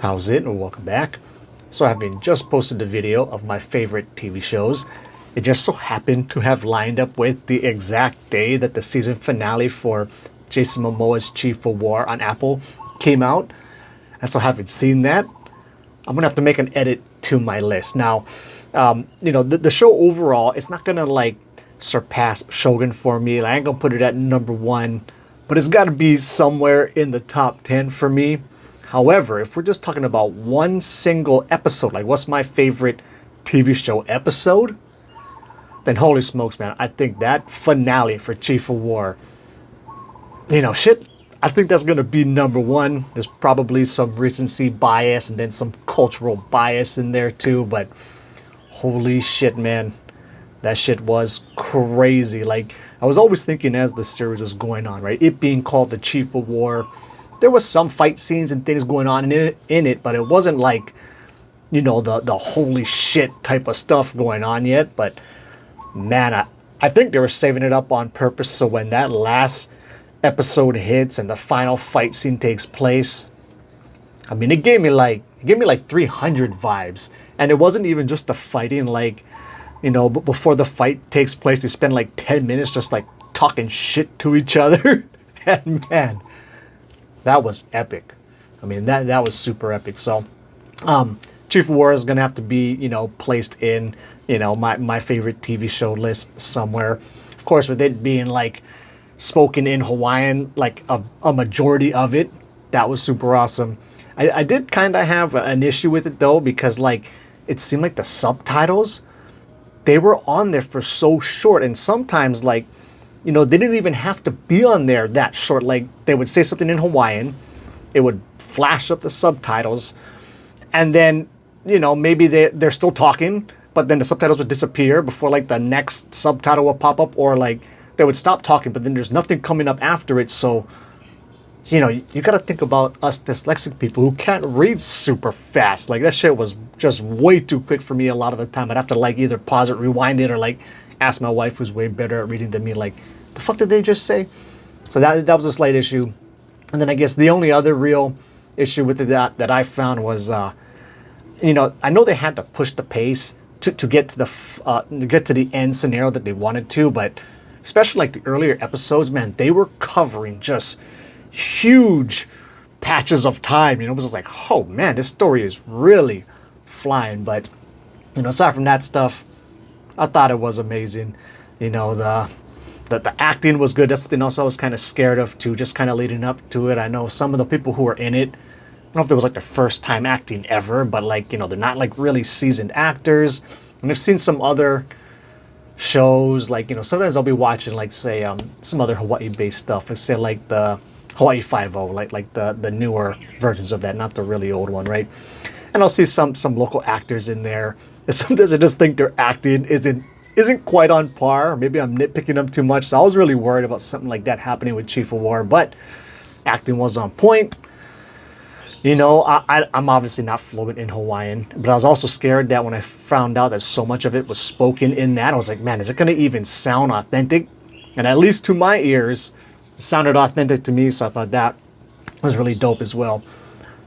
How's it? And welcome back. So having just posted the video of my favorite TV shows, it just so happened to have lined up with the exact day that the season finale for Jason Momoa's Chief of War on Apple came out. And so having seen that, I'm gonna have to make an edit to my list. Now, the show overall, it's not gonna like surpass Shogun for me. I ain't gonna put it at number one, but it's gotta be somewhere in the top 10 for me. However, if we're just talking about one single episode, like what's my favorite TV show episode, then holy smokes, man, I think that finale for Chief of War, I think that's going to be number one. There's probably some recency bias and then some cultural bias in there too, but holy shit, man, that shit was crazy. Like, I was always thinking as the series was going on, right, it being called the Chief of War, there was some fight scenes and things going on in it, but it wasn't like, the holy shit type of stuff going on yet. But man, I think they were saving it up on purpose, so when that last episode hits and the final fight scene takes place, I mean, it gave me like 300 vibes. And it wasn't even just the fighting, like, before the fight takes place, they spend like 10 minutes just like talking shit to each other. And man, that was epic. I mean, that was super epic. So, Chief of War is gonna have to be, placed in, my favorite TV show list somewhere. Of course, with it being like spoken in Hawaiian, like a majority of it, that was super awesome. I did kind of have an issue with it though, because like it seemed like the subtitles, they were on there for so short, and sometimes like, they didn't even have to be on there that short. Like, they would say something in Hawaiian, it would flash up the subtitles, and then, maybe they're still talking, but then the subtitles would disappear before like the next subtitle would pop up, or like they would stop talking, but then there's nothing coming up after it. So, you got to think about us dyslexic people who can't read super fast. Like, that shit was just way too quick for me a lot of the time. I'd have to like either pause it, rewind it, or like ask my wife, who's way better at reading than me, like, the fuck did they just say? So that was a slight issue. And then I guess the only other real issue with it that I found was, I know they had to push the pace to get to the end scenario that they wanted to, but especially like the earlier episodes, man, they were covering just huge patches of time. It was just like, oh man, this story is really flying. But aside from that stuff, I thought it was amazing. The acting was good. That's something else I was kind of scared of too, just kind of leading up to it. I know some of the people who were in it, I don't know if it was like their first time acting ever, but like, they're not like really seasoned actors. And I've seen some other shows, like, sometimes I'll be watching, like, say, some other Hawaii-based stuff. Like, say, like the Hawaii Five-0, like the newer versions of that, not the really old one, right? And I'll see some local actors in there. And sometimes I just think their acting isn't quite on par. Maybe I'm nitpicking them too much. So I was really worried about something like that happening with Chief of War, but acting was on point. I'm obviously not fluent in Hawaiian, but I was also scared that when I found out that so much of it was spoken in that, I was like, man, is it going to even sound authentic? And at least to my ears, it sounded authentic to me, so I thought that was really dope as well.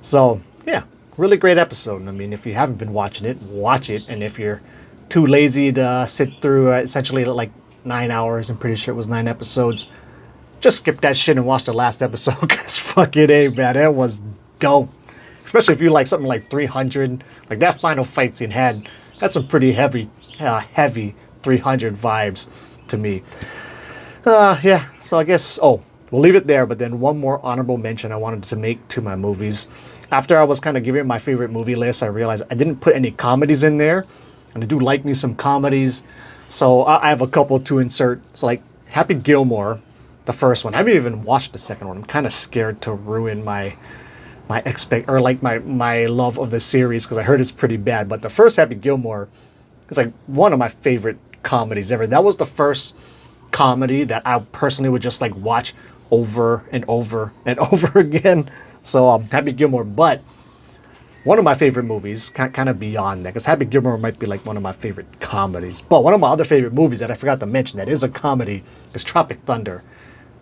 So, yeah, really great episode. I mean, if you haven't been watching it, watch it. And if you're too lazy to sit through essentially like 9 hours, I'm pretty sure it was 9 episodes, just skip that shit and watch the last episode, because fucking A, man, it was dope. Especially if you like something like 300, like that final fight scene had some pretty heavy 300 vibes to me. Yeah, so I guess, we'll leave it there, but then one more honorable mention I wanted to make to my movies. After I was kind of giving my favorite movie list, I realized I didn't put any comedies in there, and I do like me some comedies, so I have a couple to insert. So like Happy Gilmore, the first one. I haven't even watched the second one. I'm kind of scared to ruin my love of the series, because I heard it's pretty bad. But the first Happy Gilmore is like one of my favorite comedies ever. That was the first comedy that I personally would just like watch over and over and over again. So Happy Gilmore, but one of my favorite movies, kind of beyond that, because Happy Gilmore might be like one of my favorite comedies. But one of my other favorite movies that I forgot to mention that is a comedy is Tropic Thunder.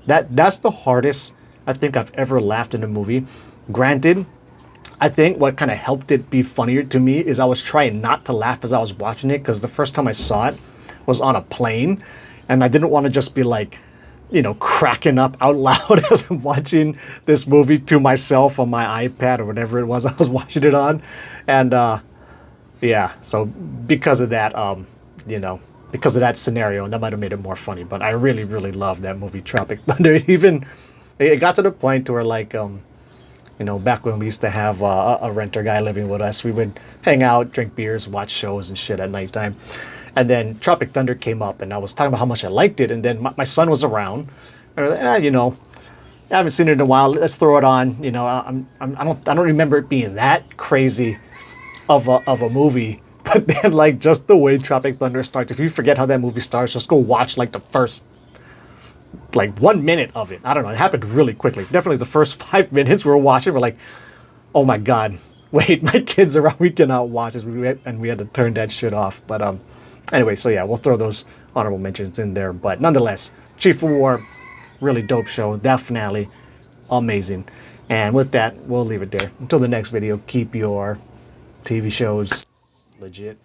That's the hardest I think I've ever laughed in a movie. Granted, I think what kind of helped it be funnier to me is I was trying not to laugh as I was watching it, because the first time I saw it was on a plane, and I didn't want to just be like, cracking up out loud as I'm watching this movie to myself on my iPad or whatever it was I was watching it on. And yeah, so because of that, you know, because of that scenario, that might have made it more funny. But I really, really love that movie, Tropic Thunder. Even it got to the point where, like, back when we used to have a renter guy living with us, we would hang out, drink beers, watch shows and shit at nighttime. And then Tropic Thunder came up, and I was talking about how much I liked it. And then my son was around, and I was like, I haven't seen it in a while. Let's throw it on. I don't remember it being that crazy of a movie. But then, like, just the way Tropic Thunder starts, if you forget how that movie starts, just go watch like the first, like, 1 minute of it. I don't know. It happened really quickly. Definitely the first 5 minutes we were watching, we're like, oh my god, wait, my kids are around. We cannot watch this. And we had to turn that shit off. But anyway, so yeah, we'll throw those honorable mentions in there. But nonetheless, Chief of War, really dope show. That finale, amazing. And with that, we'll leave it there. Until the next video, keep your TV shows legit.